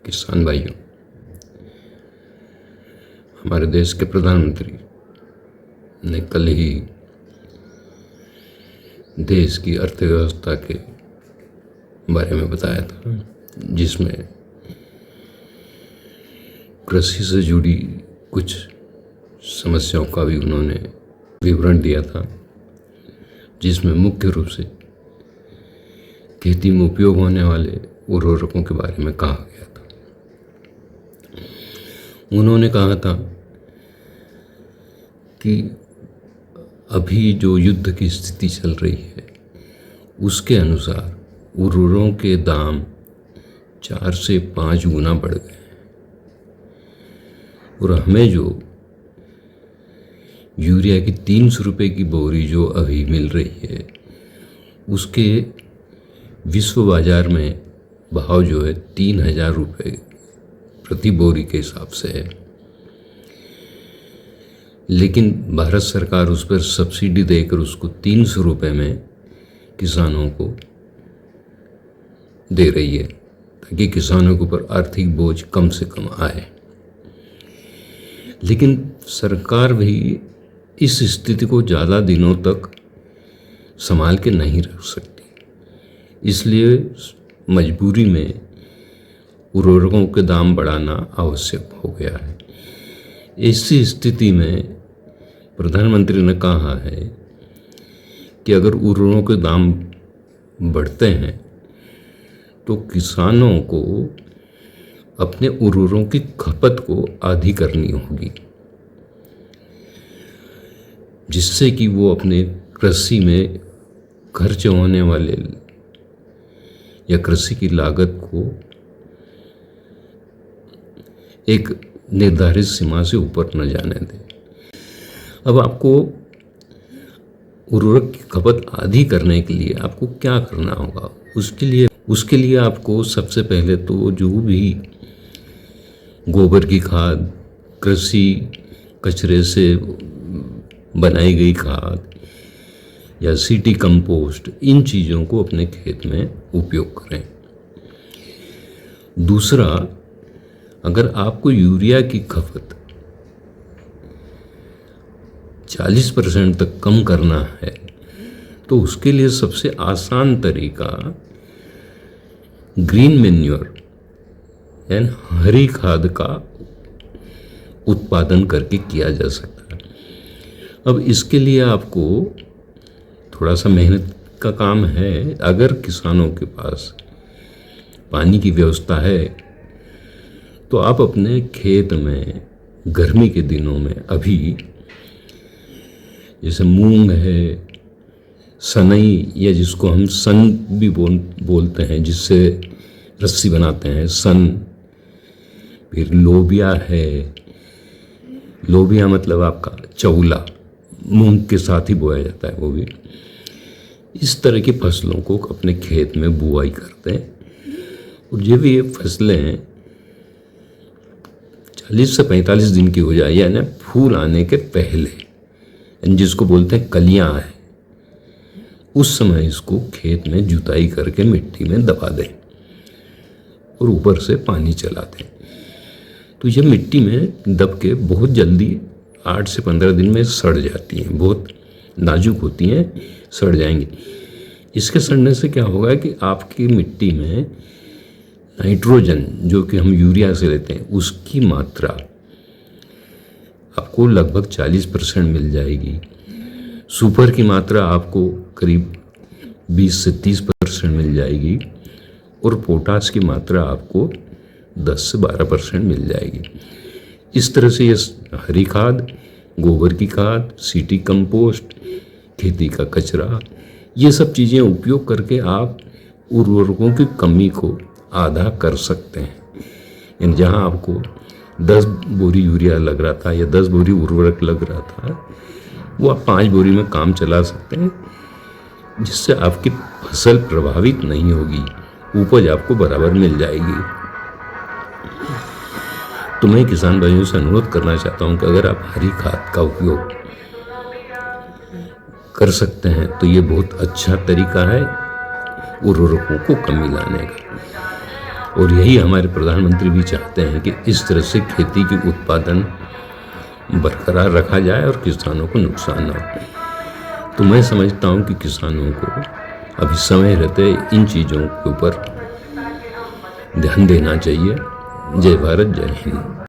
किसान भाइयों, हमारे देश के प्रधानमंत्री ने कल ही देश की अर्थव्यवस्था के बारे में बताया था, जिसमें कृषि से जुड़ी कुछ समस्याओं का भी उन्होंने विवरण दिया था, जिसमें मुख्य रूप से खेती में उपयोग होने वाले उर्वरकों के बारे में कहा गया था। उन्होंने कहा था कि अभी जो युद्ध की स्थिति चल रही है उसके अनुसार उर्वरकों के दाम 4 से 5 गुना बढ़ गए हैं और हमें जो यूरिया की 300 रुपये की बोरी जो अभी मिल रही है उसके विश्व बाजार में भाव जो है 3000 रुपये प्रति बोरी के हिसाब से है, लेकिन भारत सरकार उस पर सब्सिडी देकर उसको 300 रुपये में किसानों को दे रही है, ताकि किसानों के ऊपर आर्थिक बोझ कम से कम आए। लेकिन सरकार भी इस स्थिति को ज़्यादा दिनों तक संभाल के नहीं रख सकती, इसलिए मजबूरी में उर्वरकों के दाम बढ़ाना आवश्यक हो गया है। ऐसी स्थिति में प्रधानमंत्री ने कहा है कि अगर उर्वरकों के दाम बढ़ते हैं तो किसानों को अपने उर्वरकों की खपत को आधी करनी होगी, जिससे कि वो अपने कृषि में खर्च होने वाले या कृषि की लागत को एक निर्धारित सीमा से ऊपर न जाने दें। अब आपको उर्वरक की खपत आधी करने के लिए आपको क्या करना होगा? उसके लिए आपको सबसे पहले तो जो भी गोबर की खाद, कृषि कचरे से बनाई गई खाद या सिटी कंपोस्ट, इन चीज़ों को अपने खेत में उपयोग करें। दूसरा, अगर आपको यूरिया की खपत 40% तक कम करना है तो उसके लिए सबसे आसान तरीका ग्रीन मैन्योर यानी हरी खाद का उत्पादन करके किया जा सकता है। अब इसके लिए आपको थोड़ा सा मेहनत का काम है। अगर किसानों के पास पानी की व्यवस्था है तो आप अपने खेत में गर्मी के दिनों में अभी जैसे मूंग है, सनई या जिसको हम सन भी बोलते हैं, जिससे रस्सी बनाते हैं, सन, फिर लोबिया है, लोबिया मतलब आपका चौला, मूंग के साथ ही बोया जाता है वो भी। इस तरह की फसलों को अपने खेत में बुआई करते हैं और जब ये फसलें 40 से 45 दिन की हो जाए, यानी फूल आने के पहले, जिसको बोलते हैं कलियां हैं, उस समय इसको खेत में जुताई करके मिट्टी में दबा दें और ऊपर से पानी चला दें। तो ये मिट्टी में दब के बहुत जल्दी 8 से 15 दिन में सड़ जाती हैं, बहुत नाजुक होती हैं, सड़ जाएंगी। इसके सड़ने से क्या होगा कि आपकी मिट्टी में नाइट्रोजन, जो कि हम यूरिया से लेते हैं, उसकी मात्रा आपको लगभग 40% मिल जाएगी। सुपर की मात्रा आपको करीब 20 से 30% मिल जाएगी और पोटास की मात्रा आपको 10 से 12% मिल जाएगी। इस तरह से ये हरी खाद, गोबर की खाद, सिटी कंपोस्ट, खेती का कचरा, ये सब चीज़ें उपयोग करके आप उर्वरकों की कमी को आधा कर सकते हैं। यानी जहाँ आपको 10 बोरी यूरिया लग रहा था या 10 बोरी उर्वरक लग रहा था, वो आप 5 बोरी में काम चला सकते हैं, जिससे आपकी फसल प्रभावित नहीं होगी, उपज आपको बराबर मिल जाएगी। तो मैं किसान भाइयों से अनुरोध करना चाहता हूँ कि अगर आप हरी खाद का उपयोग कर सकते हैं तो ये बहुत अच्छा तरीका है उर्वरकों को कमी लाने का। और यही हमारे प्रधानमंत्री भी चाहते हैं कि इस तरह से खेती की उत्पादन बरकरार रखा जाए और किसानों को नुकसान ना हो। तो मैं समझता हूँ कि किसानों को अभी समय रहते इन चीज़ों के ऊपर ध्यान देना चाहिए। जय भारत, जय हिंद।